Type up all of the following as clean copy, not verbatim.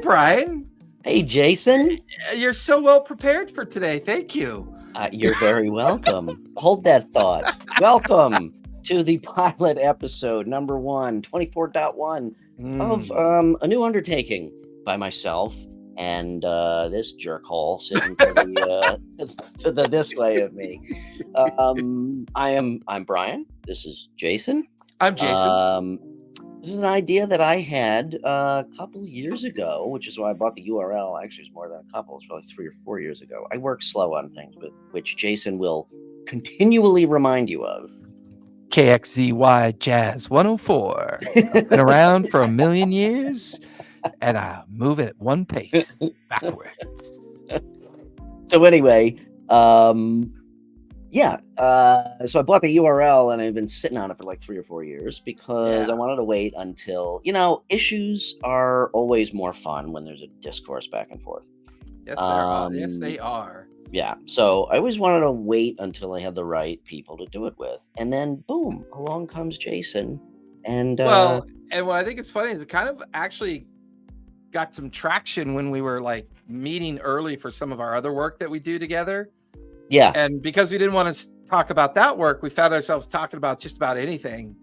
Brian. Hey, Jason. You're so well prepared for today. Thank you. You're very welcome. Hold that thought. Welcome to the pilot episode number 24.1 of a new undertaking by myself and this jerkhole sitting to the this way of me. I'm Brian. This is Jason. I'm Jason. This is an idea that I had a couple years ago, which is why I bought the URL. Actually, it's more than a couple. It's probably 3 or 4 years ago. I work slow on things, with which Jason will continually remind you of. KXZY Jazz 104. I've been around for a million years, and I move it at one pace backwards. So anyway, so I bought the URL and I've been sitting on it for like 3 or 4 years because I wanted to wait until, issues are always more fun when there's a discourse back and forth. Yes, yes, they are. Yeah. So I always wanted to wait until I had the right people to do it with. And then boom, along comes Jason. And what I think is funny is it kind of actually got some traction when we were like meeting early for some of our other work that we do together. Yeah. And because we didn't want to talk about that work, we found ourselves talking about just about anything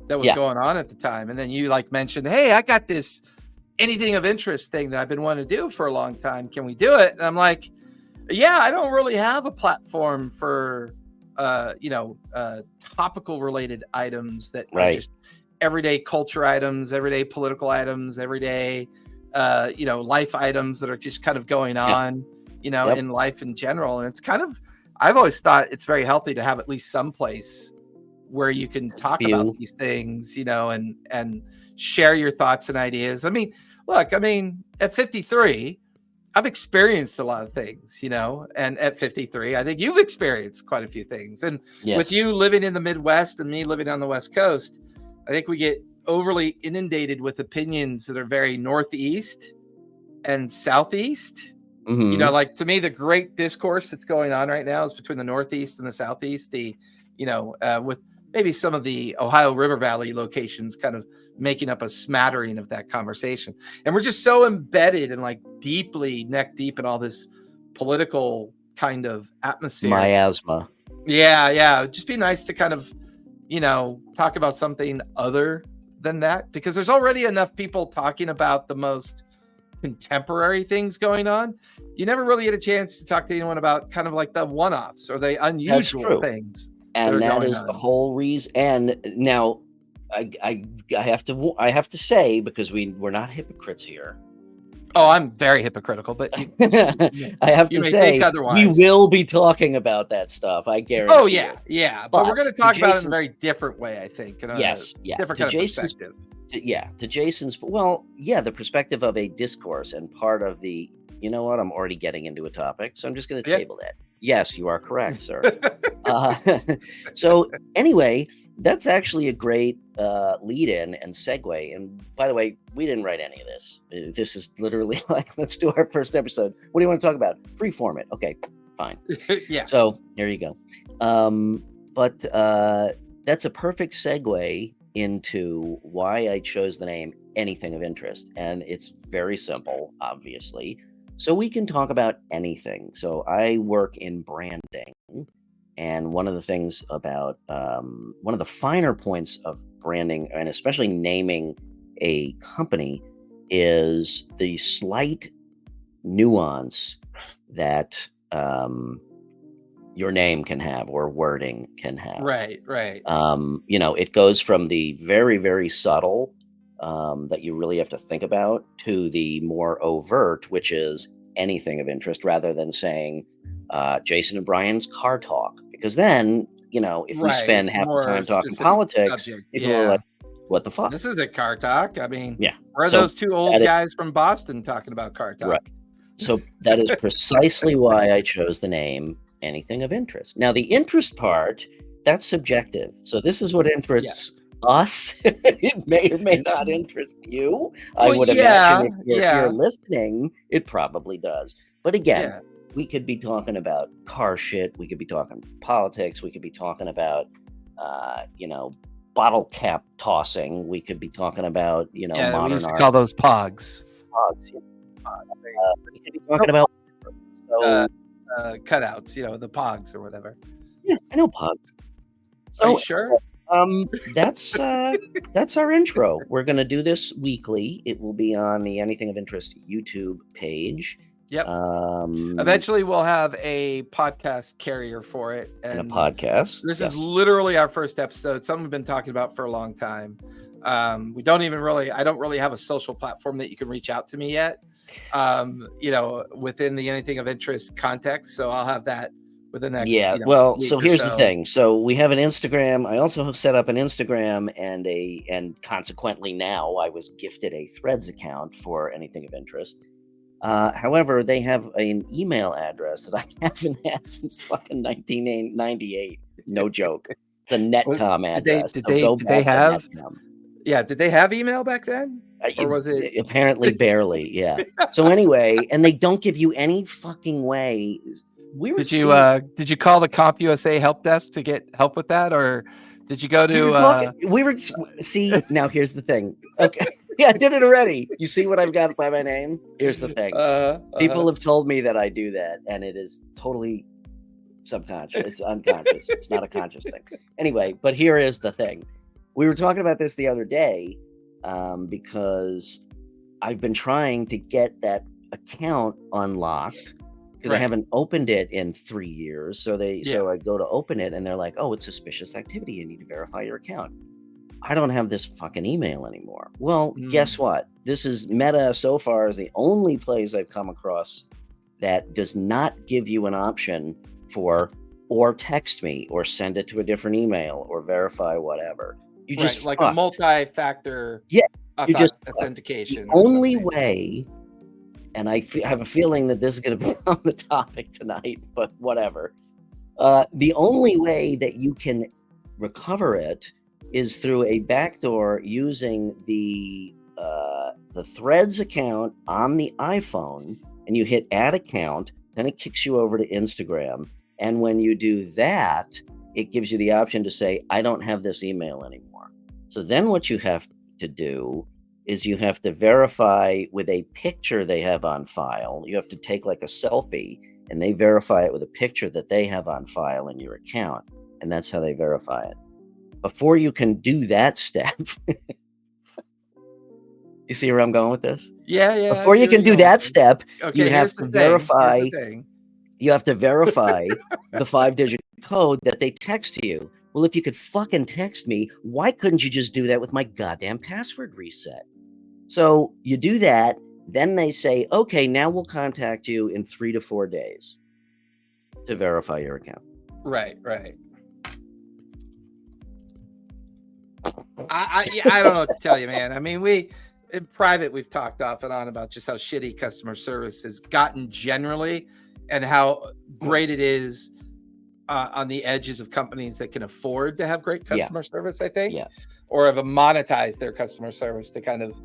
that was going on at the time. And then you mentioned, hey, I got this anything of interest thing that I've been wanting to do for a long time. Can we do it? And I'm like, yeah, I don't really have a platform for, topical related items that are just everyday culture items, everyday political items, everyday, life items that are just kind of going on, in life in general. And it's kind of, I've always thought it's very healthy to have at least some place where you can talk about these things, and share your thoughts and ideas. I mean, look, at 53, I've experienced a lot of things, and at 53, I think you've experienced quite a few things. And with you living in the Midwest and me living on the West Coast, I think we get overly inundated with opinions that are very Northeast and Southeast. Mm-hmm. To me, the great discourse that's going on right now is between the Northeast and the Southeast, with maybe some of the Ohio River Valley locations kind of making up a smattering of that conversation. And we're just so embedded and deeply neck deep in all this political kind of atmosphere. Miasma. Yeah. It'd just be nice to kind of, talk about something other than that, because there's already enough people talking about the most contemporary things going on. You never really get a chance to talk to anyone about kind of like the one-offs or the unusual things. And that is the whole reason. And now I have to say, because we're not hypocrites here. Oh, I'm very hypocritical, but I have to say we will be talking about that stuff. I guarantee. Oh yeah. But we're going to talk about it in a very different way, I think. Different kind of perspective. To Jason's, the perspective of a discourse, and part of the, I'm already getting into a topic, so I'm just going to table that. Yes, you are correct, sir. So anyway, that's actually a great lead in and segue. And by the way, we didn't write any of this. This is literally let's do our first episode. What do you want to talk about? Freeform it. Okay, fine. Yeah. So there you go. But that's a perfect segue into why I chose the name Anything of Interest. And it's very simple, obviously. So we can talk about anything. So I work in branding. And one of the things about, one of the finer points of branding, and especially naming a company, is the slight nuance that your name can have, or wording can have. Right. It goes from the very, very subtle that you really have to think about to the more overt, which is anything of interest, rather than saying Jason and Bryan's car talk. Because then, if we spend half the time talking politics, people are like, what the fuck? This isn't car talk. Yeah. Where are those two old guys from Boston talking about car talk? Right. So that is precisely why I chose the name Anything of Interest. Now, the interest part, that's subjective. So this is what interests us. It may or may not interest you. I would imagine if you're listening, it probably does. But again, we could be talking about car shit. We could be talking politics. We could be talking about, bottle cap tossing. We could be talking about, modern we used to art. call those pogs. Pogs. We could be talking about cutouts, the pogs or whatever. Yeah, I know pogs. So, are you sure? That's our intro. We're going to do this weekly. It will be on the Anything of Interest YouTube page. Yep. Eventually, we'll have a podcast carrier for it, and a podcast. This is literally our first episode. Something we've been talking about for a long time. I don't really have a social platform that you can reach out to me yet. Within the Anything of Interest context. So I'll have that within the next. So here's the thing. So we have an Instagram. I also have set up an Instagram and consequently now I was gifted a Threads account for Anything of Interest. However, they have an email address that I haven't had since fucking 1998. No joke. It's a Netcom address. Did they have? Yeah. Did they have email back then? Or was it apparently barely? Yeah. So anyway, and they don't give you any fucking way. Did you call the CompUSA help desk to get help with that, or did you go to? Now here's the thing. Okay. Yeah, I did it already. You see what I've got by my name? Here's the thing. People have told me that I do that, and it is totally subconscious. It's unconscious. It's not a conscious thing. Anyway, but here is the thing. We were talking about this the other day because I've been trying to get that account unlocked because I haven't opened it in 3 years. So I go to open it, and they're like, "Oh, it's suspicious activity. You need to verify your account." I don't have this fucking email anymore. Well, guess what? This is Meta so far is the only place I've come across that does not give you an option for or text me or send it to a different email or verify whatever. You just like a multi-factor authentication. The only way, and I have a feeling that this is going to be on the topic tonight, but whatever. The only way that you can recover it is through a backdoor using the Threads account on the iPhone, and you hit add account, then it kicks you over to Instagram. And when you do that, it gives you the option to say, I don't have this email anymore. So then what you have to do is you have to verify with a picture they have on file. You have to take like a selfie, and they verify it with a picture that they have on file in your account. And that's how they verify it. Before you can do that step, you see where I'm going with this? Yeah. Before you can do that step, you have to verify. You have to verify the 5-digit code that they text to you. Well, if you could fucking text me, why couldn't you just do that with my goddamn password reset? So you do that, then they say, okay, now we'll contact you in 3 to 4 days to verify your account. Right. I don't know what to tell you, man. I mean, in private, we've talked off and on about just how shitty customer service has gotten generally and how great it is on the edges of companies that can afford to have great customer service, I think, or have monetized their customer service to kind of,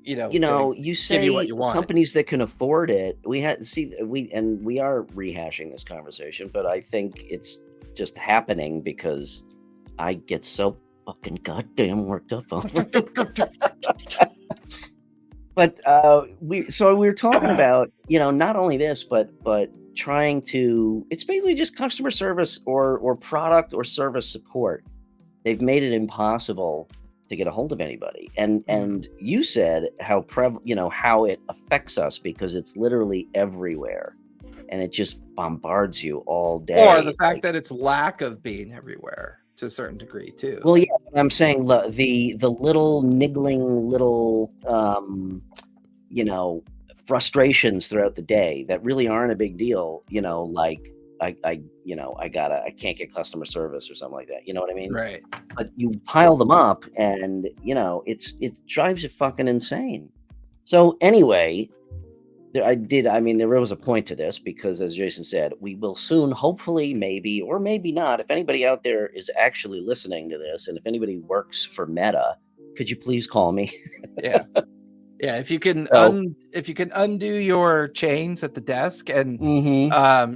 you say what you want. Companies that can afford it. We are rehashing this conversation, but I think it's just happening because I get so fucking goddamn worked up on it. But we were talking about, not only this, but trying to, it's basically just customer service or product or service support. They've made it impossible to get a hold of anybody. And you said how it affects us because it's literally everywhere and it just bombards you all day. Or the fact that it's lack of being everywhere to a certain degree too. Well, yeah, I'm saying the little niggling little frustrations throughout the day that really aren't a big deal, like I can't get customer service or something like that. You know what I mean? Right. But you pile them up and it drives you fucking insane. So anyway, there was a point to this because, as Jason said, we will soon, hopefully, maybe, or maybe not. If anybody out there is actually listening to this, and if anybody works for Meta, could you please call me? Yeah. If you can, undo your chains at the desk, and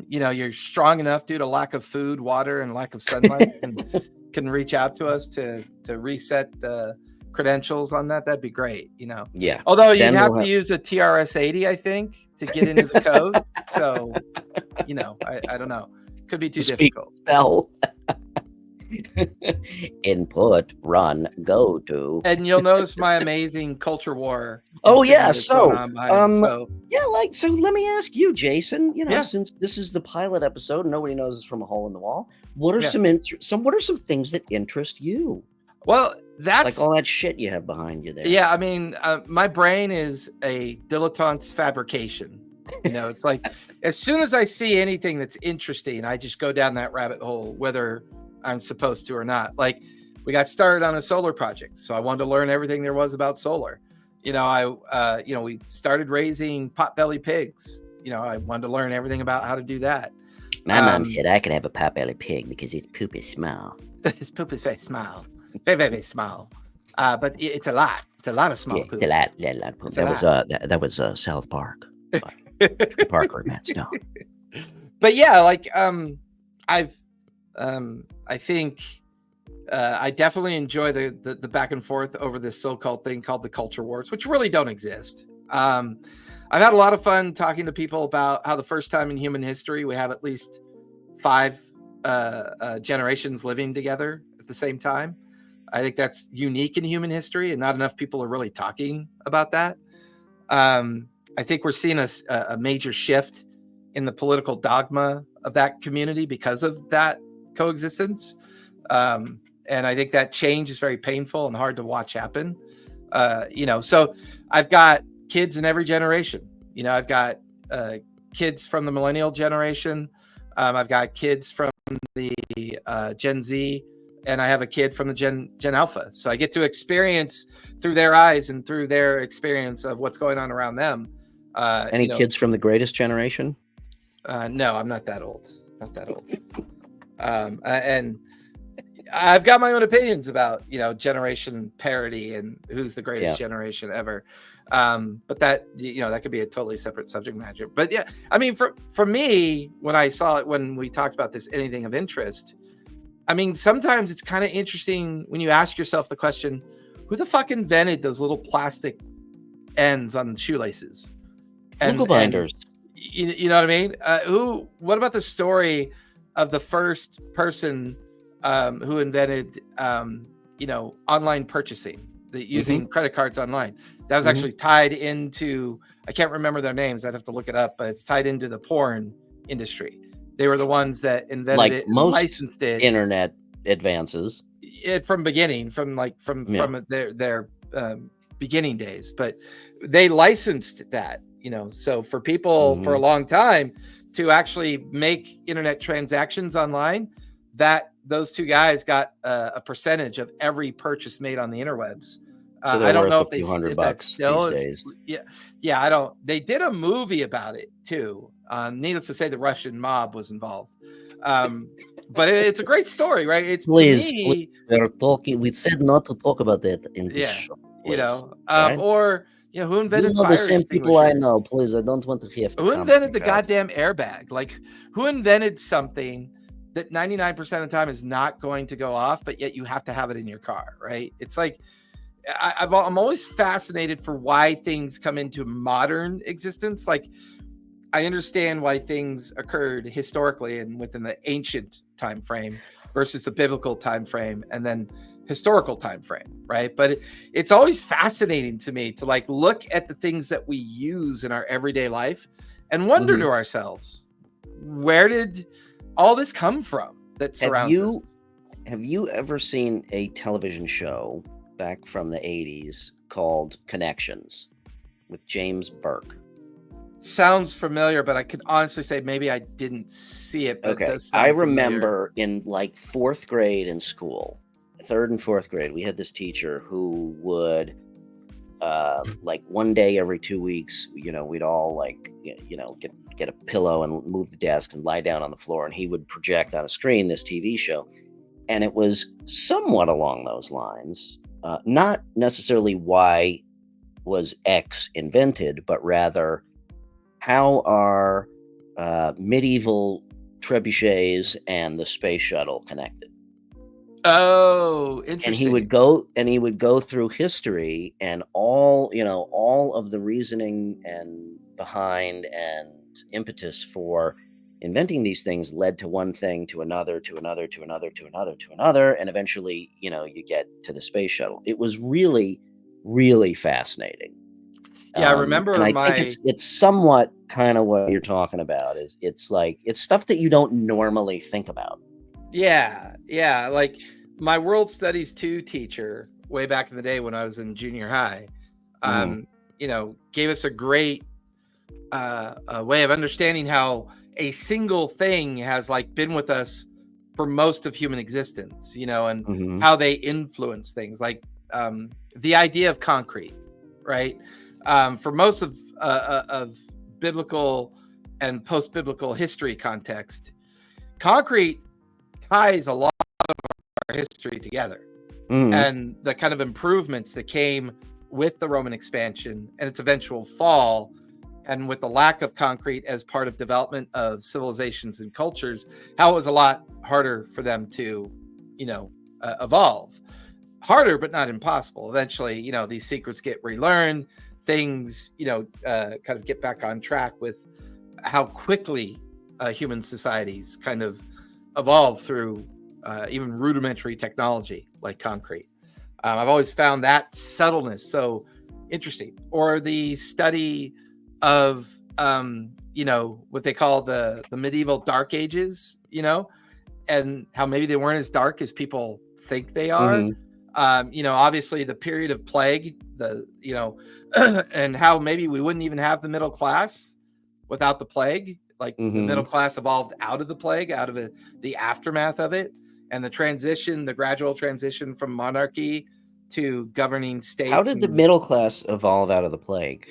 you're strong enough due to lack of food, water, and lack of sunlight, and can reach out to us to reset the credentials on that, that'd be great, Yeah. Although you'd have to use a TRS-80, I think, to get into the code. So, I don't know. Could be too difficult. Spell. Input, run, go to. And you'll notice my amazing culture war. Oh yeah, so so let me ask you, Jason. Since this is the pilot episode, nobody knows it's from a hole in the wall. What are some things that interest you? Well, that's like all that shit you have behind you there. Yeah, I mean, my brain is a dilettante's fabrication. It's like as soon as I see anything that's interesting, I just go down that rabbit hole, whether I'm supposed to or not. Like we got started on a solar project, so I wanted to learn everything there was about solar. We started raising potbelly pigs. I wanted to learn everything about how to do that. My mom said I could have a potbelly pig because its poop is small. Its poop is very small. Very, very, very small. But it's a lot. It's a lot of small poop. A lot of poop. That was South Park. Parker and Matt Stone. But yeah, like I think I definitely enjoy the back and forth over this so-called thing called the culture wars, which really don't exist. I've had a lot of fun talking to people about how the first time in human history we have at least 5 generations living together at the same time. I think that's unique in human history, and not enough people are really talking about that. I think we're seeing a major shift in the political dogma of that community because of that coexistence. And I think that change is very painful and hard to watch happen. So I've got kids in every generation. I've got kids from the millennial generation. I've got kids from the Gen Z, and I have a kid from the Gen Alpha. So I get to experience through their eyes and through their experience of what's going on around them. Any kids from the greatest generation? No, I'm not that old. Not that old. And I've got my own opinions about, generation parity and who's the greatest generation ever. But that, that could be a totally separate subject matter. But yeah, I mean, for me, when I saw it, when we talked about this, anything of interest, I mean, sometimes it's kind of interesting when you ask yourself the question, who the fuck invented those little plastic ends on the shoelaces? Legal binders. You know what I mean? What about the story of the first person who invented, online purchasing, using credit cards online? That was actually tied into, I can't remember their names. I'd have to look it up, but it's tied into the porn industry. They were the ones that invented it, most licensed it. Internet advances. From beginning, from their beginning days, but they licensed that, so for people for a long time to actually make internet transactions online, that those two guys got a percentage of every purchase made on the interwebs. So I don't know if $100 still is. Yeah. I don't. They did a movie about it too. Needless to say, the Russian mob was involved. But it's a great story, right? It's please, we're talking. We said not to talk about that in this show. Please, right? Or who invented fire the same people I know? Please, I don't want to hear. Who invented the goddamn airbag? Like, who invented something that 99% of the time is not going to go off, but yet you have to have it in your car, right? It's like I'm always fascinated for why things come into modern existence. Like, I understand why things occurred historically and within the ancient time frame versus the biblical time frame and then historical time frame, right? But it's always fascinating to me to like look at the things that we use in our everyday life and wonder to ourselves, where did all this come from that surrounds us? Have you ever seen a television show back from the 80s called Connections with James Burke? Sounds familiar, but I can honestly say maybe I didn't see it. But okay, I remember in like 4th grade in school, 3rd and 4th grade, we had this teacher who would like one day every 2 weeks, we'd all like, get a pillow and move the desks and lie down on the floor, and he would project on a screen this TV show. And it was somewhat along those lines, not necessarily why was X invented, but rather how are medieval trebuchets and the space shuttle connected? Oh, And interesting. he would go through history, and all of the reasoning and behind and impetus for inventing these things led to one thing, to another, to another, to another, to another, to another, and eventually, you get to the space shuttle. It was really, really fascinating. Yeah, I And remember I think it's somewhat kind of what you're talking about. It's like, it's stuff that you don't normally think about. Yeah, like my World Studies 2 teacher way back in the day when I was in junior high, gave us a great way of understanding how a single thing has like been with us for most of human existence, and how they influence things, like the idea of concrete, right? For most of biblical and post-biblical history context, concrete ties a lot of our history together, and the kind of improvements that came with the Roman expansion and its eventual fall, and with the lack of concrete as part of development of civilizations and cultures, how it was a lot harder for them to, evolve. Harder, but not impossible. Eventually, these secrets get relearned, things, kind of get back on track with how quickly human societies kind of evolve through even rudimentary technology like concrete. I've always found that subtleness so interesting. Or the study of what they call the medieval dark ages, and how maybe they weren't as dark as people think they are. Obviously the period of plague, and how maybe we wouldn't even have the middle class without the plague. Like the middle class evolved out of the plague, out of the aftermath of it, and the gradual transition from monarchy to governing states. How did the middle class evolve out of the plague?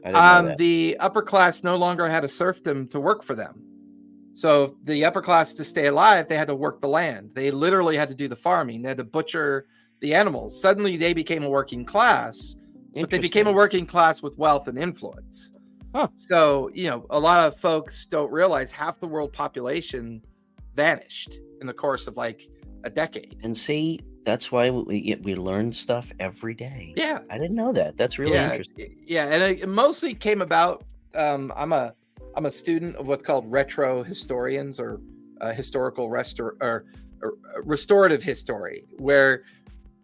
I didn't know that. The upper class no longer had a serfdom to work for them. So the upper class, to stay alive, they had to work the land. They literally had to do the farming. They had to butcher the animals. Suddenly they became a working class, but they became a working class with wealth and influence. Huh. So, a lot of folks don't realize half the world population vanished in the course of like a decade. And see, that's why we learn stuff every day. Yeah. I didn't know that. That's really interesting. Yeah. And it mostly came about, I'm a student of what's called retro historians, or historical restorative history, where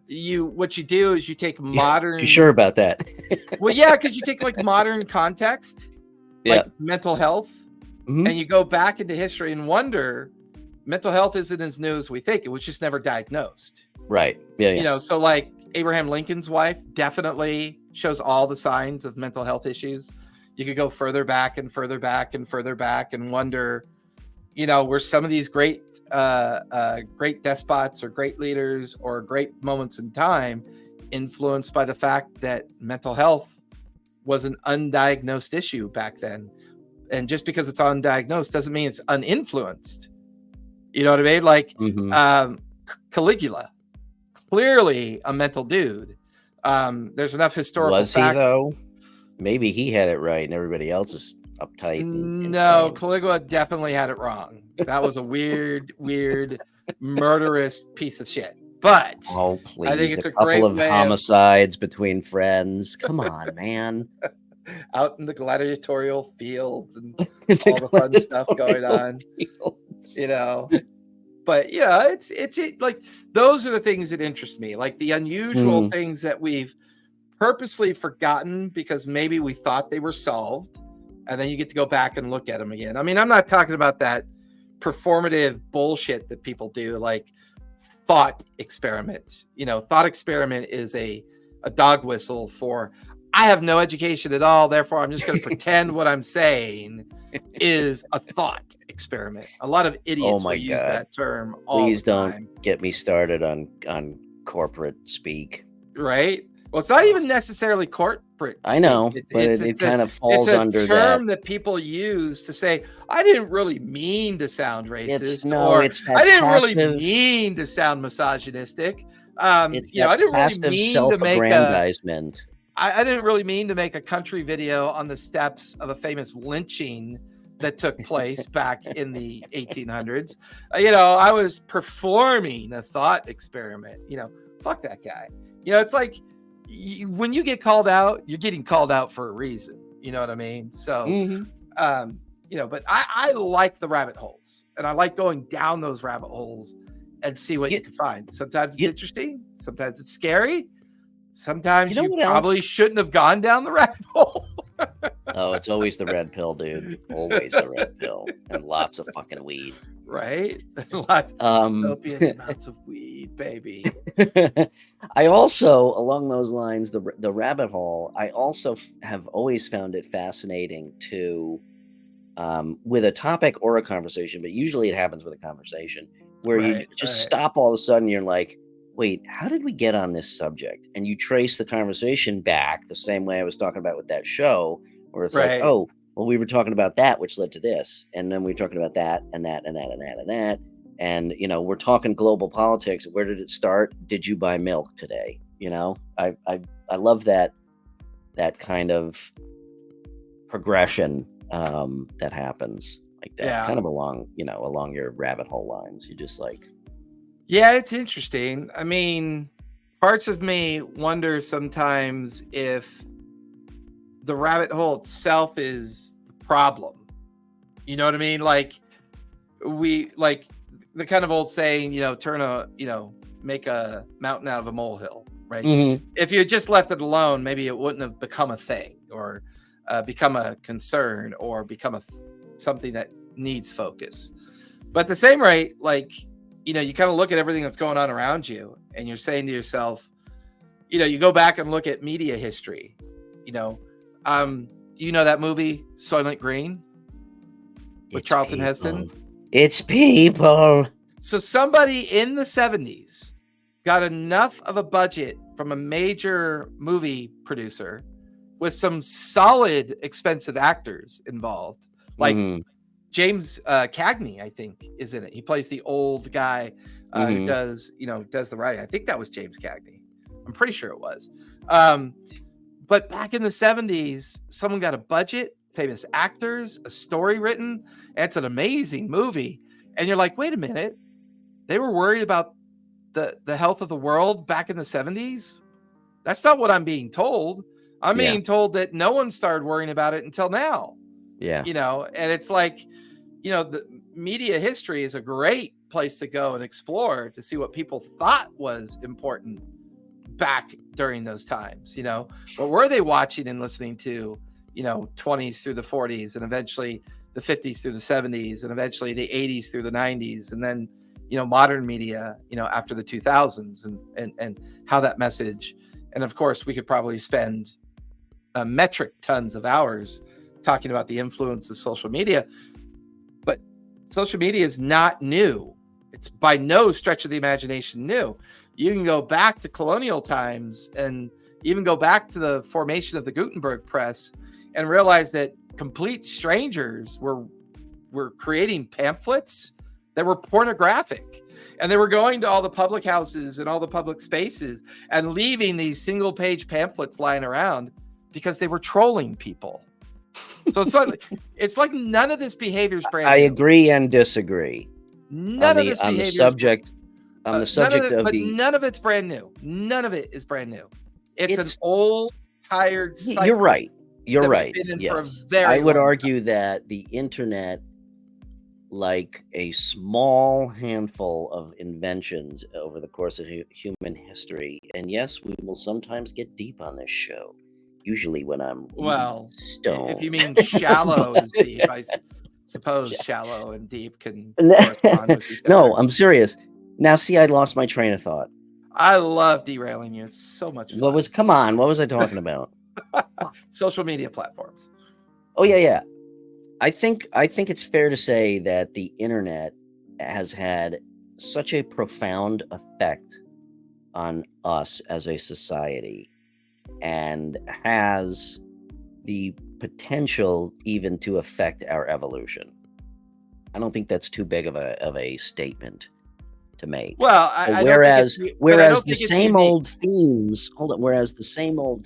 what you do is you take modern. You sure about that? Well, yeah, because you take like modern context, like mental health, and you go back into history and wonder, mental health isn't as new as we think. It was just never diagnosed. Right. Yeah. So like Abraham Lincoln's wife definitely shows all the signs of mental health issues. You could go further back and further back and further back and wonder, were some of these great despots or great leaders or great moments in time influenced by the fact that mental health was an undiagnosed issue back then. And just because it's undiagnosed doesn't mean it's uninfluenced. You know what I mean? Like Caligula, clearly a mental dude. There's enough historical Was fact. he though? Maybe he had it right and everybody else is uptight. And no, insane. Caligula definitely had it wrong. That was a weird, murderous piece of shit. But oh, please. I think it's a couple great of way homicides between friends. Come on, man. Out in the gladiatorial fields and all the fun stuff going on. But yeah, it's like those are the things that interest me, like the unusual things that we've purposely forgotten because maybe we thought they were solved, and then you get to go back and look at them again. I mean, I'm not talking about that performative bullshit that people do, like thought experiment. Thought experiment is a dog whistle for I have no education at all, therefore I'm just going to pretend what I'm saying is a thought experiment. A lot of idiots will use that term all Please the time. Don't get me started on corporate speak. Right? Well, it's not even necessarily corporate. I know, but it kind of falls under that. It's a term that people use to say, I didn't really mean to sound racist. I didn't really mean to sound misogynistic. I didn't really mean to make I didn't really mean to make a country video on the steps of a famous lynching that took place back in the 1800s. I was performing a thought experiment. Fuck that guy. It's like when you get called out, you're getting called out for a reason. You know what I mean? So, but I like the rabbit holes, and I like going down those rabbit holes and see what you can find. Sometimes it's interesting. Sometimes it's scary. Sometimes you probably shouldn't have gone down the rabbit hole. Oh, it's always the red pill, dude. Always the red pill, and lots of fucking weed. Right? Lots copious amounts of weed, baby. I also, along those lines, the rabbit hole, I also have always found it fascinating to, with a topic or a conversation, but usually it happens with a conversation, where you just stop all of a sudden, you're like, wait, how did we get on this subject? And you trace the conversation back the same way I was talking about with that show, where it's like, oh, well, we were talking about that, which led to this. And then we were talking about that and that and that and that and that. And, we're talking global politics. Where did it start? Did you buy milk today? I love that kind of progression that happens like that, kind of along your rabbit hole lines. You just like, yeah, it's interesting. I mean, parts of me wonder sometimes if the rabbit hole itself is the problem. You know what I mean? Like the kind of old saying, make a mountain out of a molehill, right? Mm-hmm. If you had just left it alone, maybe it wouldn't have become a thing, or become a concern, or become something that needs focus. But at the same rate, you kind of look at everything that's going on around you, and you're saying to yourself, you go back and look at media history. That movie Soylent Green with Charlton Heston? It's people. So somebody in the 70s got enough of a budget from a major movie producer with some solid expensive actors involved. Like James Cagney, I think, is in it. He plays the old guy who does the writing. I think that was James Cagney. I'm pretty sure it was. But back in the 70s, someone got a budget, famous actors, a story written, and it's an amazing movie. And you're like, wait a minute, they were worried about the health of the world back in the 70s? That's not what I'm being told. I'm being told that no one started worrying about it until now. Yeah. And it's like, the media history is a great place to go and explore to see what people thought was important back during those times. What were they watching and listening to, 20s through the 40s, and eventually the 50s through the 70s, and eventually the 80s through the 90s, and then, modern media, after the 2000s, and how that message. And of course, we could probably spend metric tons of hours talking about the influence of social media, but social media is not new. It's by no stretch of the imagination new. You can go back to colonial times and even go back to the formation of the Gutenberg press and realize that complete strangers were creating pamphlets that were pornographic, and they were going to all the public houses and all the public spaces and leaving these single page pamphlets lying around because they were trolling people. So it's like none of this behavior is brand new. I agree and disagree. None of this behavior on the subject none of it's brand new. None of it is brand new. It's an old, tired cycle. You're right. You're right. Yes. I would argue that the internet, like a small handful of inventions over the course of human history, and yes, we will sometimes get deep on this show. Usually when I'm stoned. If you mean shallow is deep, I suppose shallow and deep can correspond with each other. No, I'm serious. Now, see, I lost my train of thought. I love derailing you. It's so much fun. What was I talking about? Social media platforms. Oh, yeah. I think it's fair to say that the internet has had such a profound effect on us as a society, and has the potential even to affect our evolution. I don't think that's too big of a statement to make. Well, whereas the same old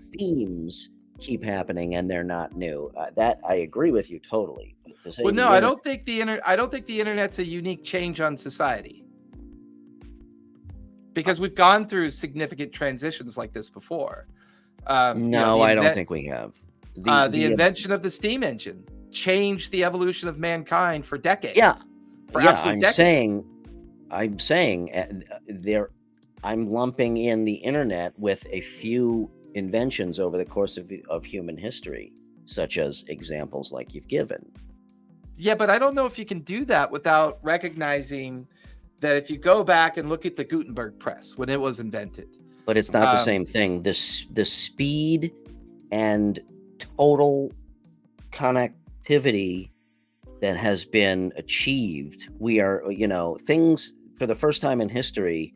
themes keep happening and they're not new. That I agree with you totally. to say. Well, no, I don't think the internet's a unique change on society, because we've gone through significant transitions like this before. No, I don't think we have. The invention of the steam engine changed the evolution of mankind for decades. Yeah, for absolute decades. I'm saying I'm lumping in the internet with a few inventions over the course of human history, such as examples like you've given. Yeah, but I don't know if you can do that without recognizing that if you go back and look at the Gutenberg press when it was invented. But it's not the same thing. The speed and total connectivity that has been achieved, we are, things for the first time in history,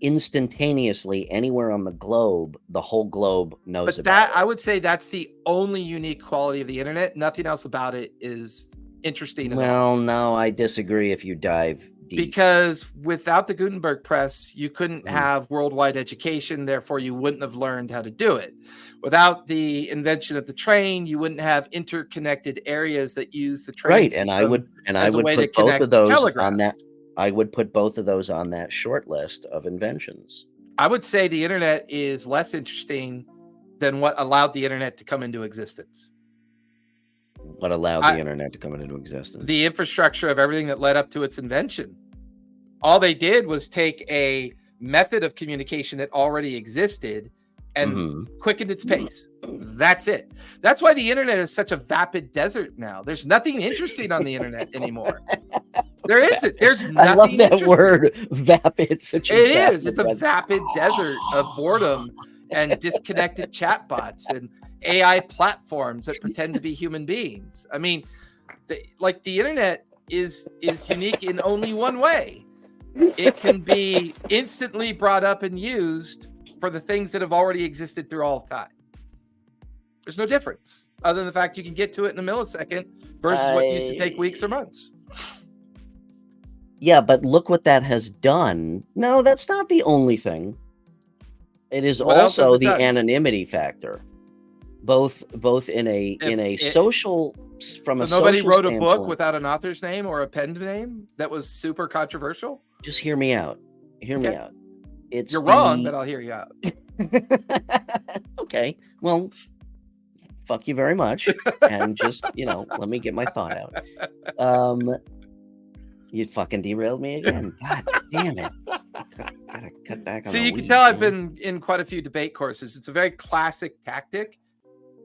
instantaneously anywhere on the globe, the whole globe knows but about that it. I would say that's the only unique quality of the internet. Nothing else about it is interesting. Well, no, I disagree if you dive deep. Because without the Gutenberg press, you couldn't have worldwide education, therefore you wouldn't have learned how to do it. Without the invention of the train, you wouldn't have interconnected areas that use the train. Right, and I would put both of those on that. I would put both of those on that short list of inventions. I would say the internet is less interesting than what allowed the internet to come into existence. What allowed the internet to come into existence? The infrastructure of everything that led up to its invention. All they did was take a method of communication that already existed and quickened its pace. That's it. That's why the internet is such a vapid desert now. There's nothing interesting on the internet anymore. There isn't. There's nothing. I love that word, vapid. It's a vapid desert of boredom and disconnected chatbots and AI platforms that pretend to be human beings. I mean, the internet is unique in only one way. It can be instantly brought up and used for the things that have already existed through all of time. There's no difference other than the fact you can get to it in a millisecond versus what used to take weeks or months. Yeah, but look what that has done. No, that's not the only thing. It is also the anonymity factor. Both in a social from a social standpoint. So nobody wrote a book without an author's name or a penned name that was super controversial? Just hear me out. Hear me out. You're wrong, but I'll hear you out. Okay. Well, fuck you very much. And just, let me get my thought out. You fucking derailed me again. God damn it. Gotta cut back on. So you can tell I've been in quite a few debate courses. It's a very classic tactic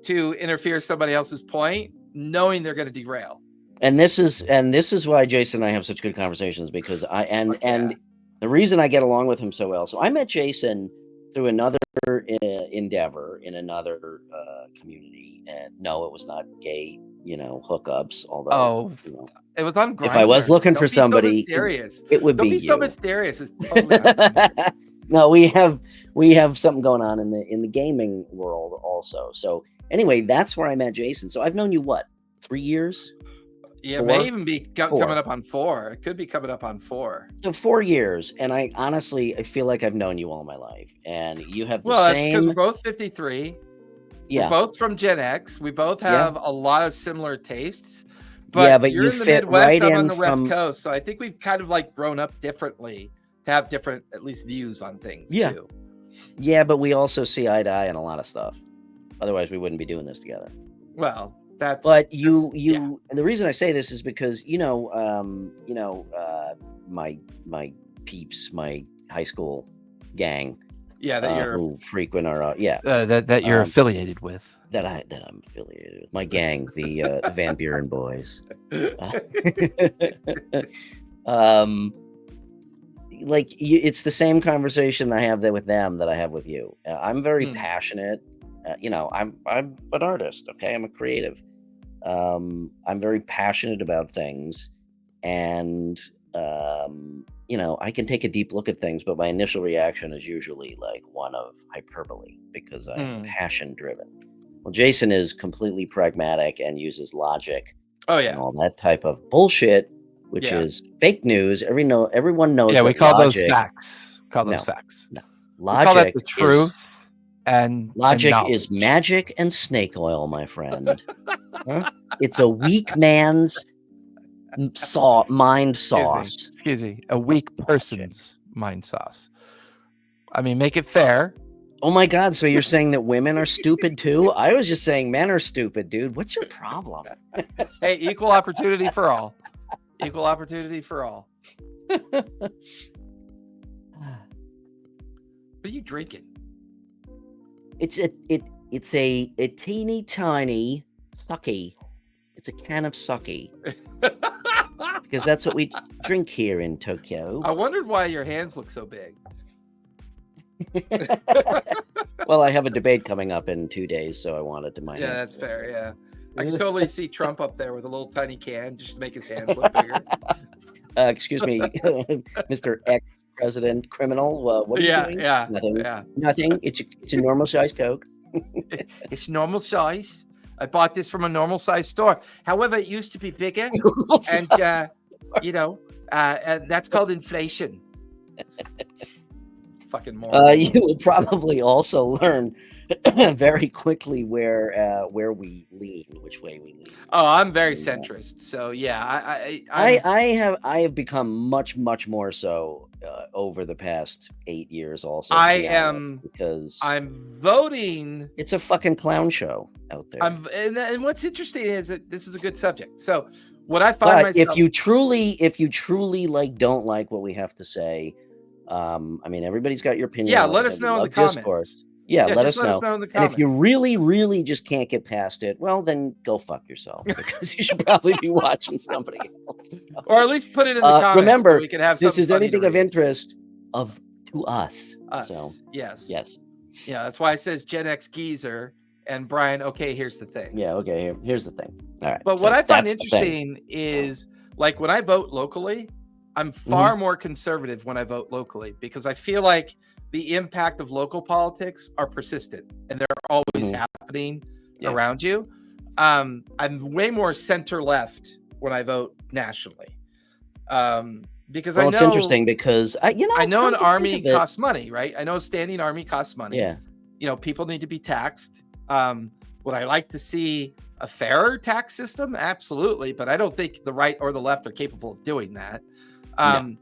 to interfere somebody else's point, knowing they're going to derail. And this is why Jason and I have such good conversations, because the reason I get along with him so well. So I met Jason through another endeavor in another community, and no, it was not gay, hookups. Although, it was on Grindr. If I was looking for somebody, it would be you. Don't be so mysterious. It's totally No, we have something going on in the gaming world also. So anyway, that's where I met Jason. So I've known you 3 years? Yeah, it may even be coming up on 4. It could be coming up on 4. So 4 years, and I feel like I've known you all my life, and you have the same. Because we're both 53. Yeah, we're both from Gen X. We both have a lot of similar tastes. But you're in the Midwest. I'm on the West Coast, so I think we've kind of grown up differently to have different, at least, views on things. Too. Yeah, but we also see eye to eye on a lot of stuff. Otherwise, we wouldn't be doing this together. Well. And the reason I say this is because my peeps, my high school gang, who frequent our that you're affiliated with, that I'm affiliated with, my gang, the Van Buren boys. It's the same conversation I have with them that I have with you. I'm very passionate. I'm an artist. Okay, I'm a creative. I'm very passionate about things, and I can take a deep look at things, but my initial reaction is usually one of hyperbole because I'm passion driven. Well, Jason is completely pragmatic and uses logic. And all that type of bullshit, which is fake news. Everyone knows. Yeah, we call those facts. Facts. No, logic. We call that the truth. Logic knowledge. is magic and snake oil, my friend. Huh? It's a weak man's mind sauce. Excuse me. A weak person's mind sauce. I mean, make it fair. Oh my God, so you're saying that women are stupid too? I was just saying men are stupid, dude. What's your problem? Hey, equal opportunity for all. Equal opportunity for all. What are you drinking? It's a teeny tiny sucky. It's a can of sucky. Because that's what we drink here in Tokyo. I wondered why your hands look so big. Well, I have a debate coming up in 2 days, so I wanted to mind. Yeah, that's fair. Yeah, I can totally see Trump up there with a little tiny can just to make his hands look bigger. Excuse me, Mr. Ex-President criminal. What are you doing? Yeah, nothing. Yeah. Nothing. It's a normal size Coke. It's normal size. I bought this from a normal size store. However, it used to be bigger, and that's called inflation. Fucking moron. You will probably also learn very quickly where we lean, which way we lean. Oh, I'm very centrist, so yeah, I have become much more so over the past 8 years. Also, because I'm voting. It's a fucking clown show out there. And what's interesting is that this is a good subject. So what I find myself, if you truly like don't like what we have to say. I mean, everybody's got your opinion. Yeah, let us know in the comments. Discourse. Yeah, let us know in the comments. And if you really just can't get past it, well, then go fuck yourself, because you should probably be watching somebody else. Or at least put it in the comments. Remember, so we can have this is anything of interest to us. So, yes. Yeah, that's why it says Gen X Geezer and Bryan. Okay, here's the thing. Yeah, okay, here's the thing. All right. But what I find interesting is, like, when I vote locally, I'm far more conservative when I vote locally, because I feel like the impact of local politics are persistent and they're always happening around you. I'm way more center left when I vote nationally. Because I know it's interesting because I know an army costs money, right? I know a standing army costs money. Yeah. People need to be taxed. Would I like to see a fairer tax system? Absolutely. But I don't think the right or the left are capable of doing that. I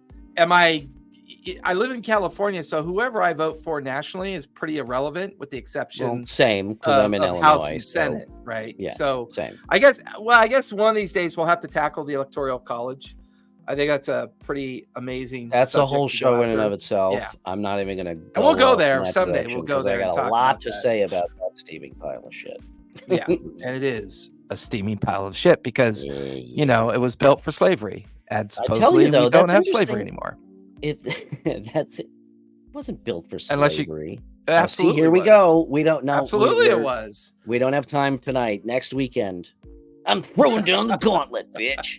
live in California, so whoever I vote for nationally is pretty irrelevant, with the exception same, because I'm in Illinois, House and Senate, right? Yeah, so same. I guess one of these days we'll have to tackle the Electoral College. I think that's a pretty amazing. That's a whole show in and of itself. Yeah. I'm not even gonna. And we'll go there someday. We'll go there. I got a lot to say about that steaming pile of shit. Yeah, and it is a steaming pile of shit because it was built for slavery, and supposedly we don't have slavery anymore. It wasn't built for slavery. Absolutely. See, here we go. We don't know. Absolutely, it was. We don't have time tonight. Next weekend, I'm throwing down the gauntlet, bitch.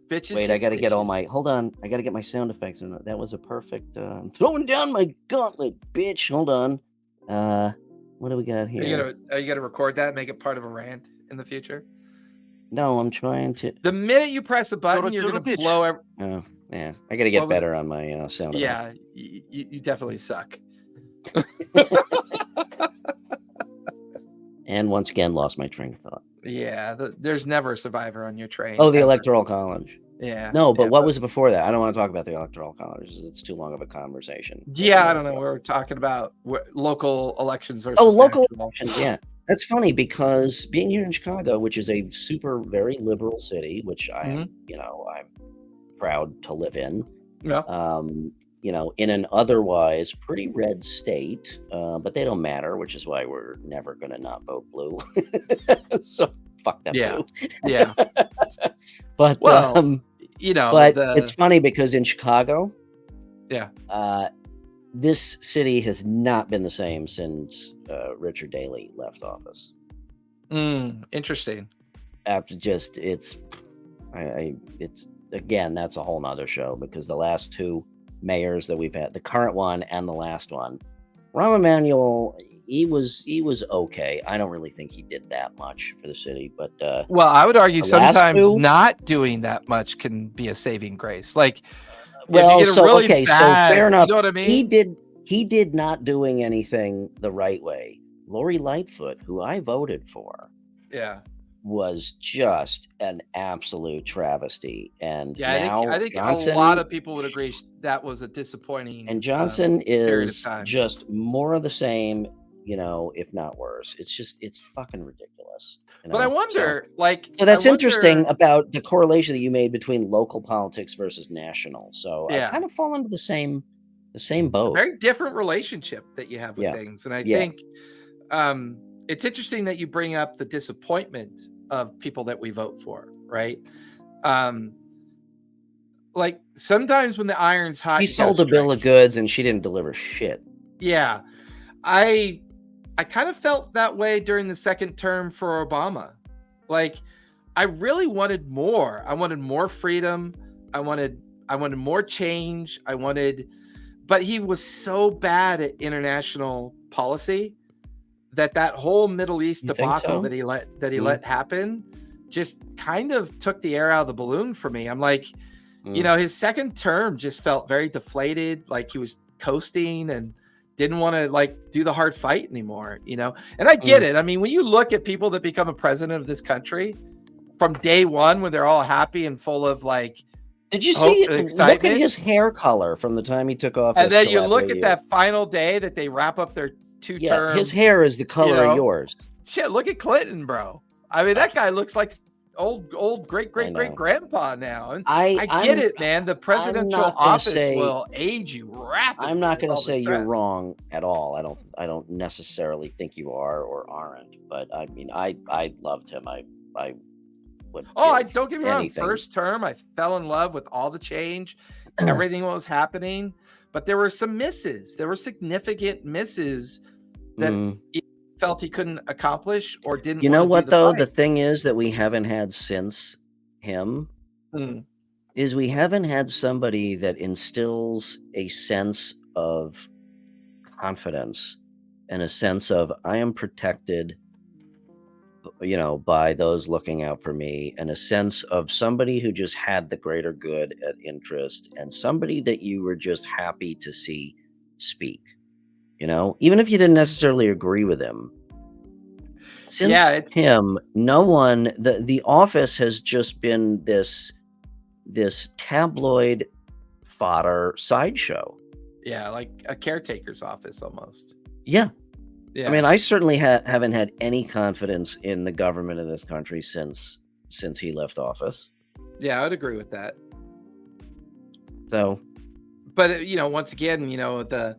Bitches. Wait, I gotta get all my. Hold on, I gotta get my sound effects. That was a perfect. I'm throwing down my gauntlet, bitch. Hold on. What do we got here? Are you gonna record that and make it part of a rant in the future? No, I'm trying to. The minute you press a button, you're gonna blow. Oh, yeah. I gotta get better on my sound. Yeah, you definitely suck. And once again, lost my train of thought. Yeah, there's never a survivor on your train. Oh, the Electoral College. Yeah. No, but what was it before that? I don't want to talk about the Electoral College. It's too long of a conversation. Yeah, I don't know. We're talking about local elections versus local national. elections. Yeah, that's funny because being here in Chicago, which is a very liberal city, which I'm proud to live in. Yeah. In an otherwise pretty red state, but they don't matter, which is why we're never going to not vote blue. So fuck that blue. Yeah. But but it's funny because in Chicago, yeah, this city has not been the same since Richard Daley left office. Interesting. It's again, that's a whole nother show, because the last two mayors that we've had, the current one and the last one, Rahm Emanuel, he was okay. I don't really think he did that much for the city, but I would argue sometimes not doing that much can be a saving grace. Like, so fair enough. You know what I mean? He did he did not doing anything the right way. Lori Lightfoot, who I voted for, was just an absolute travesty. And now I think Johnson, a lot of people would agree that was a disappointing. And Johnson is just more of the same, if not worse. It's fucking ridiculous. But I wonder, so that's interesting about the correlation that you made between local politics versus national. So I kind of fall into the same boat. Very different relationship that you have with things. And I think it's interesting that you bring up the disappointment of people that we vote for, right? Like sometimes when the iron's hot, he sold a bill of goods and she didn't deliver shit. Yeah. I kind of felt that way during the second term for Obama. Like I really wanted more. I wanted more freedom. I wanted more change. But he was so bad at international policy that whole Middle East debacle that he let happen just kind of took the air out of the balloon for me. I'm like, his second term just felt very deflated, like he was coasting and didn't want to do the hard fight anymore, And I get it. I mean, when you look at people that become a president of this country from day one, when they're all happy and full of did you see? Look at his hair color from the time he took off, and then you look at that final day that they wrap up their 2 terms. His hair is the color of yours. Shit, look at Clinton, bro. I mean, that guy looks like old great grandpa now. And I get it, man. The presidential office will age you rapidly. I'm not going to say you're wrong at all. I don't necessarily think you are or aren't. But I mean, I loved him. I would. Don't get me wrong. First term, I fell in love with all the change, everything what was happening. But there were some misses. There were significant misses that he felt he couldn't accomplish or didn't. You know what, though? The thing is that we haven't had since him is we haven't had somebody that instills a sense of confidence and a sense of I am protected, by those looking out for me, and a sense of somebody who just had the greater good at interest and somebody that you were just happy to see speak, even if you didn't necessarily agree with him. Since him, no one, the office has just been this tabloid fodder sideshow. Yeah, like a caretaker's office almost. Yeah. I mean, I certainly haven't had any confidence in the government of this country since he left office. Yeah, I would agree with that. So, but once again, the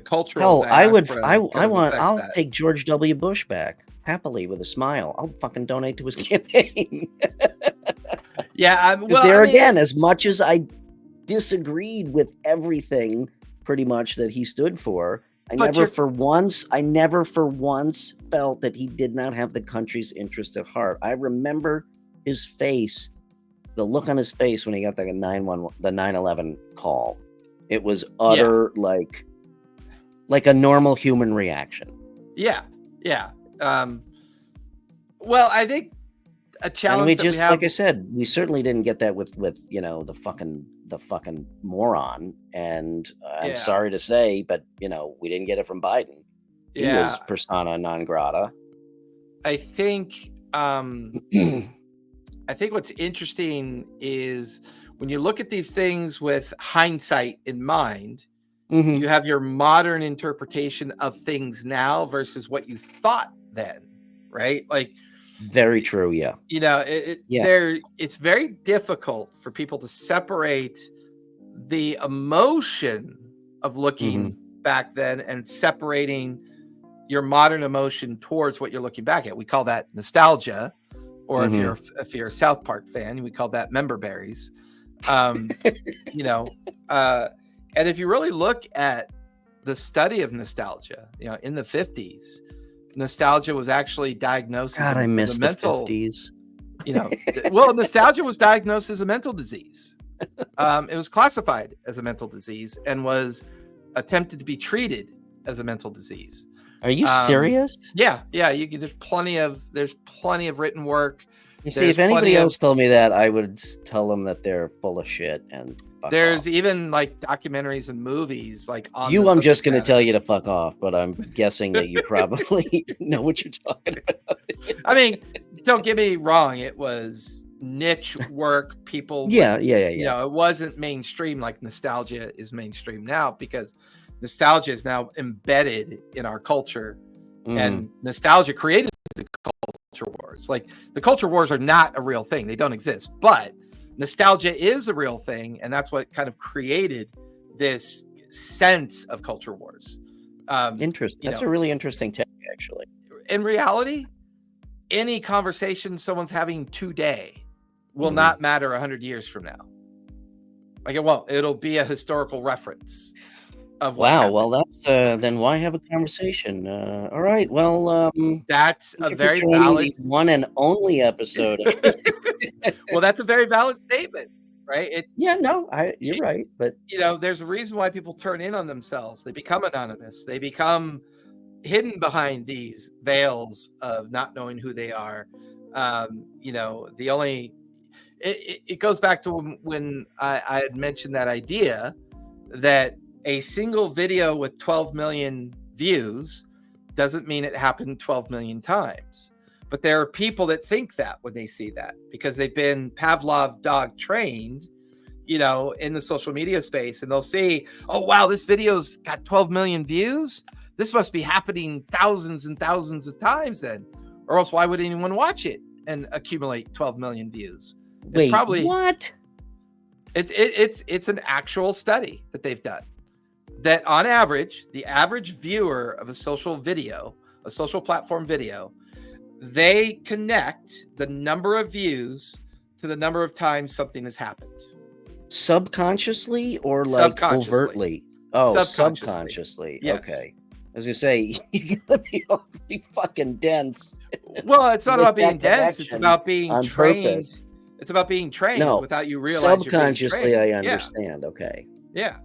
cultural. I'll take George W. Bush back happily with a smile. I'll fucking donate to his campaign. Again, as much as I disagreed with everything pretty much that he stood for, I never for once felt that he did not have the country's interest at heart. I remember his face, the look on his face when he got the 9/11 call. It was utter like a normal human reaction. Yeah. Well, I think a challenge. And like I said, we certainly didn't get that with the fucking moron. And I'm sorry to say, but we didn't get it from Biden. He was persona non grata. I think what's interesting is when you look at these things with hindsight in mind, you have your modern interpretation of things now versus what you thought then, right? Like, very true. Yeah. It's very difficult for people to separate the emotion of looking back then and separating your modern emotion towards what you're looking back at. We call that nostalgia, or if you're a South Park fan, we call that member berries. And if you really look at the study of nostalgia, in the 50s, nostalgia was actually diagnosed as a mental. Nostalgia was diagnosed as a mental disease. It was classified as a mental disease and was attempted to be treated as a mental disease. Are you serious? Yeah. There's plenty of written work You see, if anybody else told me that, I would tell them that they're full of shit and fuck there's off. even like documentaries and movies like on you. I'm just going to matter. tell you to fuck off, but I'm guessing that you probably know what you're talking about. I mean, don't get me wrong. It was niche work. People, yeah. You know, it wasn't mainstream like nostalgia is mainstream now, because nostalgia is now embedded in our culture, and nostalgia created the culture wars. Like, the culture wars are not a real thing; they don't exist. But nostalgia is a real thing, and that's what kind of created this sense of culture wars. Interesting. That's a really interesting take, actually. In reality, any conversation someone's having today will not matter 100 years from now. Like, it won't. It'll be a historical reference of what happened. Well, that's then why have a conversation? All right. Well, that's a very valid one and only episode. Well, that's a very valid statement, right? You're right. But you know, there's a reason why people turn in on themselves. They become anonymous. They become hidden behind these veils of not knowing who they are. You know, it goes back to when I had mentioned that idea that a single video with 12 million views doesn't mean it happened 12 million times. But there are people that think that when they see that, because they've been Pavlov dog trained, you know, in the social media space, and they'll see, oh, wow, this video's got 12 million views. This must be happening thousands and thousands of times then, or else why would anyone watch it and accumulate 12 million views? Wait, probably what? It's an actual study that they've done, that on average, the average viewer of a social platform video, they connect the number of views to the number of times something has happened. Subconsciously or like overtly? Oh, subconsciously. Yes. Okay. I was gonna say, you gotta be awfully fucking dense. Well, it's not about being dense. It's about being trained. Purpose. It's about being trained without you realize. Subconsciously, I understand. Yeah. Okay. Yeah.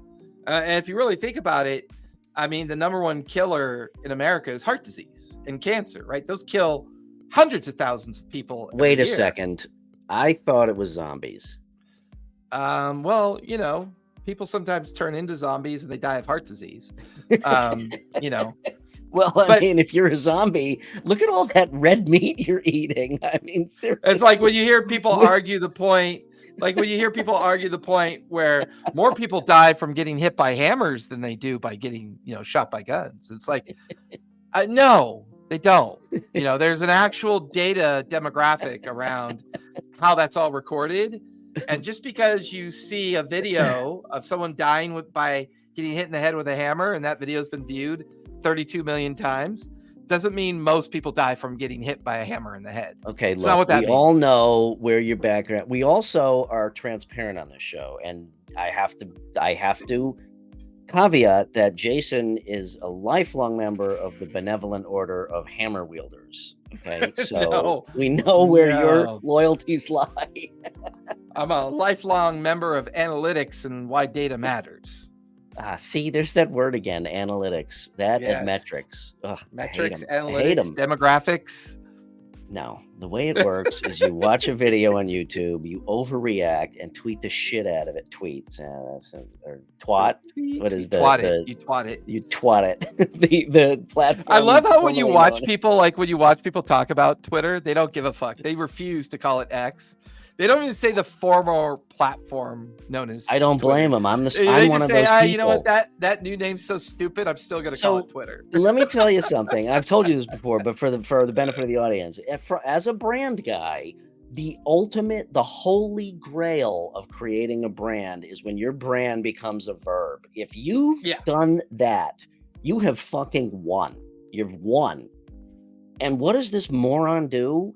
And if you really think about it, I mean, the number one killer in America is heart disease and cancer, right? Those kill hundreds of thousands of people. Wait a second. I thought it was zombies. Well, you know, people sometimes turn into zombies and they die of heart disease. You know. Well, I mean, if you're a zombie, look at all that red meat you're eating. I mean, seriously. It's like when you hear people argue the point, where more people die from getting hit by hammers than they do by getting, you know, shot by guns. It's like, no, they don't. You know, there's an actual data demographic around how that's all recorded. And just because you see a video of someone dying by getting hit in the head with a hammer, and that video has been viewed 32 million times, doesn't mean most people die from getting hit by a hammer in the head. Okay, look, not what that means. All know where your background. We also are transparent on this show, and I have to caveat that Jason is a lifelong member of the Benevolent Order of Hammer Wielders. Okay, so we know where your loyalties lie. I'm a lifelong member of analytics and why data matters. See, there's that word again, analytics. And metrics. Ugh, metrics, analytics, demographics. No, the way it works is you watch a video on YouTube, you overreact and tweet the shit out of it. Or twat. What is twat it? You twat it. You twat it. the platform. I love how when you watch people talk about Twitter, they don't give a fuck. They refuse to call it X. They don't even say the former platform known as. I don't blame them. I'm one of those people. You know what? That new name's so stupid. I'm still going to call it Twitter. Let me tell you something. I've told you this before, but for the benefit of the audience, as a brand guy, the holy grail of creating a brand is when your brand becomes a verb. If you've done that, you have fucking won. You've won. And what does this moron do?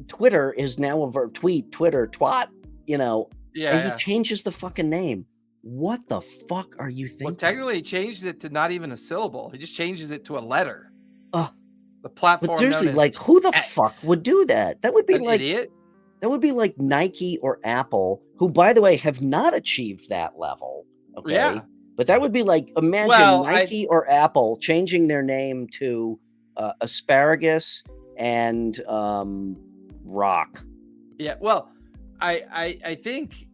Twitter is now a verb. Tweet, Twitter, twat, you know. Yeah. And he changes the fucking name. What the fuck are you thinking? Well, technically, he changed it to not even a syllable. He just changes it to a letter. The platform. But seriously, like, who the fuck would do that? That would be an idiot. That would be like Nike or Apple, who, by the way, have not achieved that level. Okay. Yeah. But that would be like, imagine Nike or Apple changing their name to asparagus and rock. Yeah, well, I think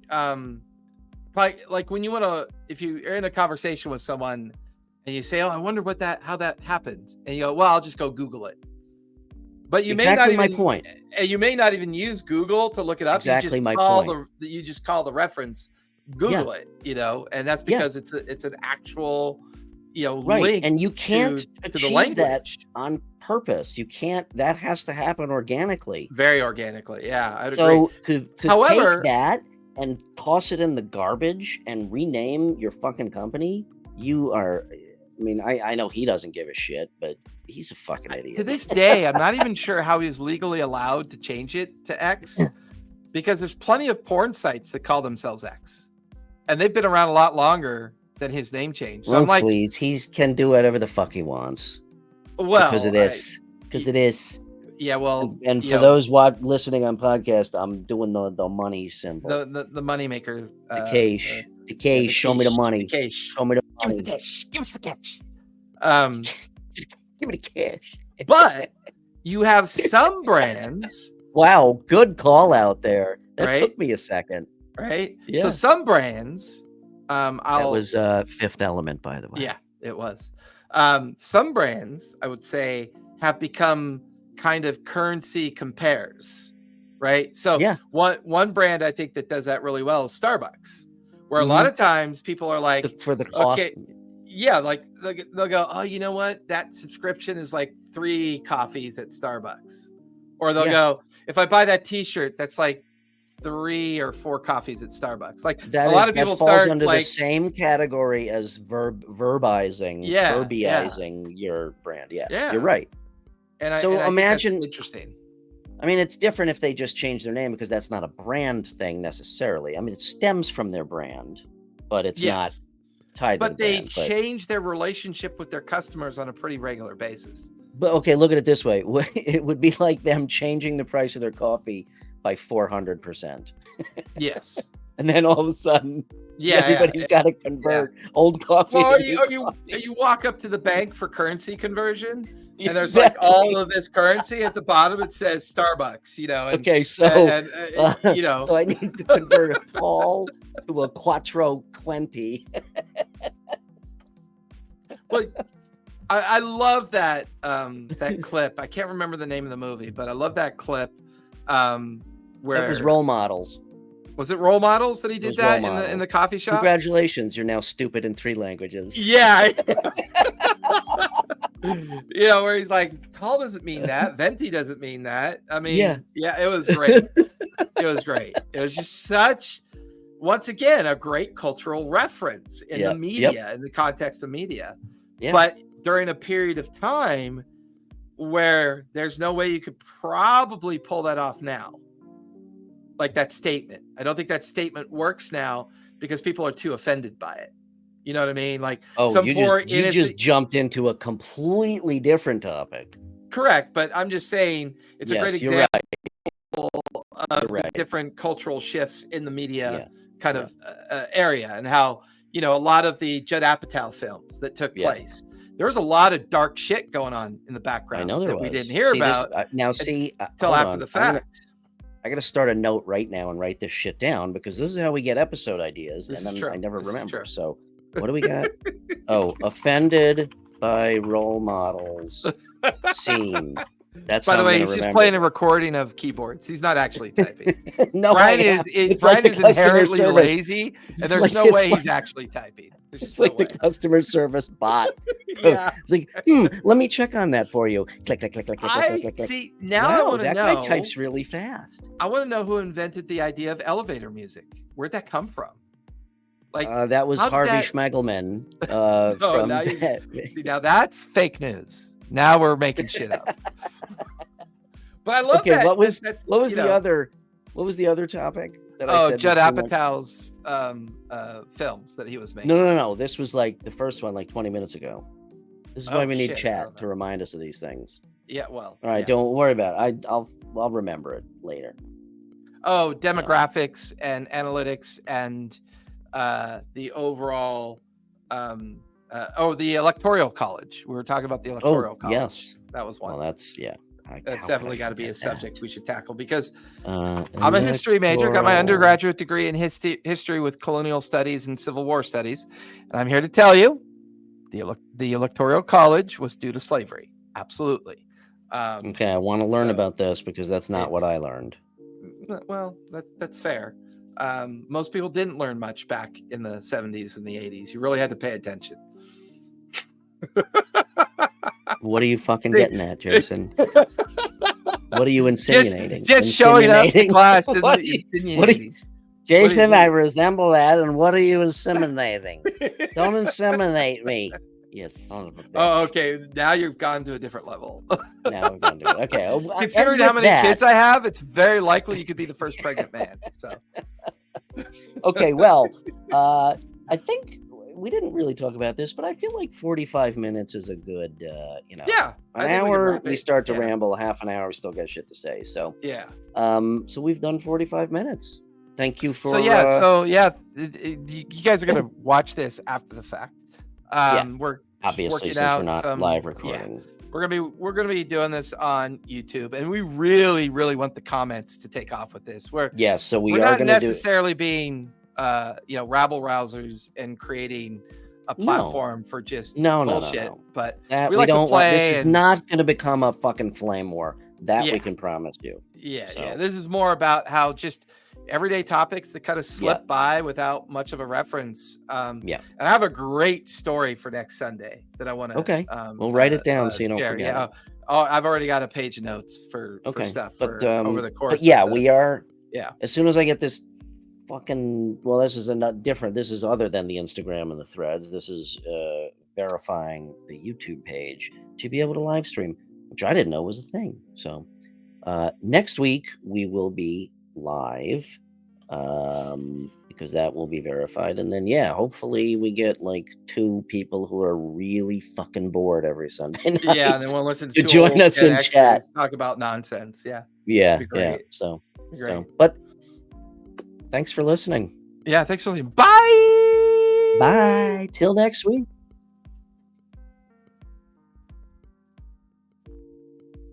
like when you want to, if you're in a conversation with someone and you say, "Oh, I wonder how that happened," and you go, "Well, I'll just go Google it." But you exactly may not even, my point. And you may not even use Google to look it up. Exactly my point. You just call the reference, Google it, and that's because it's an actual, link. And you can't achieve that on purpose. You can't. That has to happen organically. Very organically. Yeah, I'd agree. So to take that and toss it in the garbage and rename your fucking company, you are. I mean, I know he doesn't give a shit, but he's a fucking idiot. To this day, I'm not even sure how he's legally allowed to change it to X, because there's plenty of porn sites that call themselves X, and they've been around a lot longer than his name change. So well, I'm like, please, he can do whatever the fuck he wants. Well, because of this. Because it is. Yeah, well, and for those listening on podcast, I'm doing the money symbol. The money maker. The cash. The cash. Show me the money. Show me the money. Give us the cash. Give me the cash. But you have some brands. Wow, good call out there. That took me a second. Right? Yeah. So some brands, that was Fifth Element, by the way. Yeah, it was. Some brands, I would say, have become kind of currency compares, right? So one brand I think that does that really well is Starbucks, where a lot of times people are like, for the cost. Okay, yeah, like they'll go, oh, you know what? That subscription is like 3 coffees at Starbucks. Or they'll go, if I buy that t-shirt, that's like 3 or 4 coffees at Starbucks. Like a lot of people start under the same category as verbizing your brand. Yeah, you're right. And imagine, think that's interesting. I mean, it's different if they just change their name, because that's not a brand thing necessarily. I mean, it stems from their brand, but it's not tied to the brand. But they change their relationship with their customers on a pretty regular basis. But okay, look at it this way. It would be like them changing the price of their coffee by 400%. Yes. And then all of a sudden, everybody's got to convert old coffee. Well, you walk up to the bank for currency conversion, and there's like all of this currency at the bottom. It says Starbucks, And, okay, so so I need to convert a tall to a Quattro 20. Well, I love that clip. I can't remember the name of the movie, but I love that clip where it was Role Models. Was it Role Models that he did that in the coffee shop? Congratulations, you're now stupid in 3 languages. Yeah. Where he's like, tall doesn't mean that. Venti doesn't mean that. I mean, it was great. It was great. It was just once again, a great cultural reference in the media, in the context of media. Yeah. But during a period of time where there's no way you could probably pull that off now. Like that statement. I don't think that statement works now because people are too offended by it. You know what I mean? Like, you just jumped into a completely different topic. Correct, but I'm just saying it's a great example of the different cultural shifts in the media kind of area, and how a lot of the Judd Apatow films that took place. There was a lot of dark shit going on in the background that we didn't hear about. Until after the fact. I got to start a note right now and write this shit down, because this is how we get episode ideas, and then I never remember. So what do we got? Offended by role models scene. That's by the way, he's just playing a recording of keyboards. He's not actually typing. No, Brian is inherently lazy, and there's no way he's actually typing. It's like the customer service bot. It's like, let me check on that for you. Click, click, click, click, click, click, click. See, now I want to know. That guy types really fast. I want to know who invented the idea of elevator music. Where'd that come from? Like that was Harvey Schmegelman. Now that's fake news. Now we're making shit up. But I love that. What was the other topic? Judd Apatow's films that he was making. No. This was like the first one, like 20 minutes ago. This is why we need chat to remind us of these things. Yeah, well. All right, don't worry about it. I'll remember it later. Oh, demographics and analytics and the overall the electoral college. We were talking about the electoral college. Yes. That was one. Well, that's That's How could I definitely got to be a forget subject that? we should tackle because I'm a history major, got my undergraduate degree in history with colonial studies and Civil War studies. And I'm here to tell you the Electoral College was due to slavery. Absolutely. Okay, I want to learn about this because that's not what I learned. Well, that's fair. Most people didn't learn much back in the 70s and the 80s. You really had to pay attention. What are you fucking getting at, Jason? What are you insinuating? Just showing up to class isn't insinuating. Jason, I resemble that, and what are you inseminating? Don't inseminate me, you son of a bitch. Oh, okay. Now you've gone to a different level. Now we're going to do it. Okay. Considering how many kids I have, it's very likely you could be the first pregnant man. So. Okay, well, I think we didn't really talk about this, but I feel like 45 minutes is a good, Yeah. An hour, we start to ramble. Half an hour, we still got shit to say. So, yeah. So we've done 45 minutes. Thank you for. You guys are gonna watch this after the fact. We're obviously, since we're not live recording. Yeah, we're gonna be doing this on YouTube, and we really, really want the comments to take off with this. So we're not necessarily being rabble rousers and creating a platform for just bullshit. No. But we don't want. This is not going to become a fucking flame war. That we can promise you. Yeah. This is more about how just everyday topics that kind of slip by without much of a reference. And I have a great story for next Sunday that I want to. Okay. We'll write it down so you don't forget. Yeah. Oh, I've already got a page of notes for stuff over the course. But we are. Yeah. As soon as I get this. This is not different. This is other than the Instagram and the threads. This is verifying the YouTube page to be able to live stream, which I didn't know was a thing. So next week we will be live because that will be verified. And then, hopefully we get like 2 people who are really fucking bored every Sunday night. Yeah, and then we'll listen to join us in chat. Talk about nonsense. Yeah. Yeah. So, but thanks for listening. Yeah, thanks for listening. Bye. Bye. Till next week.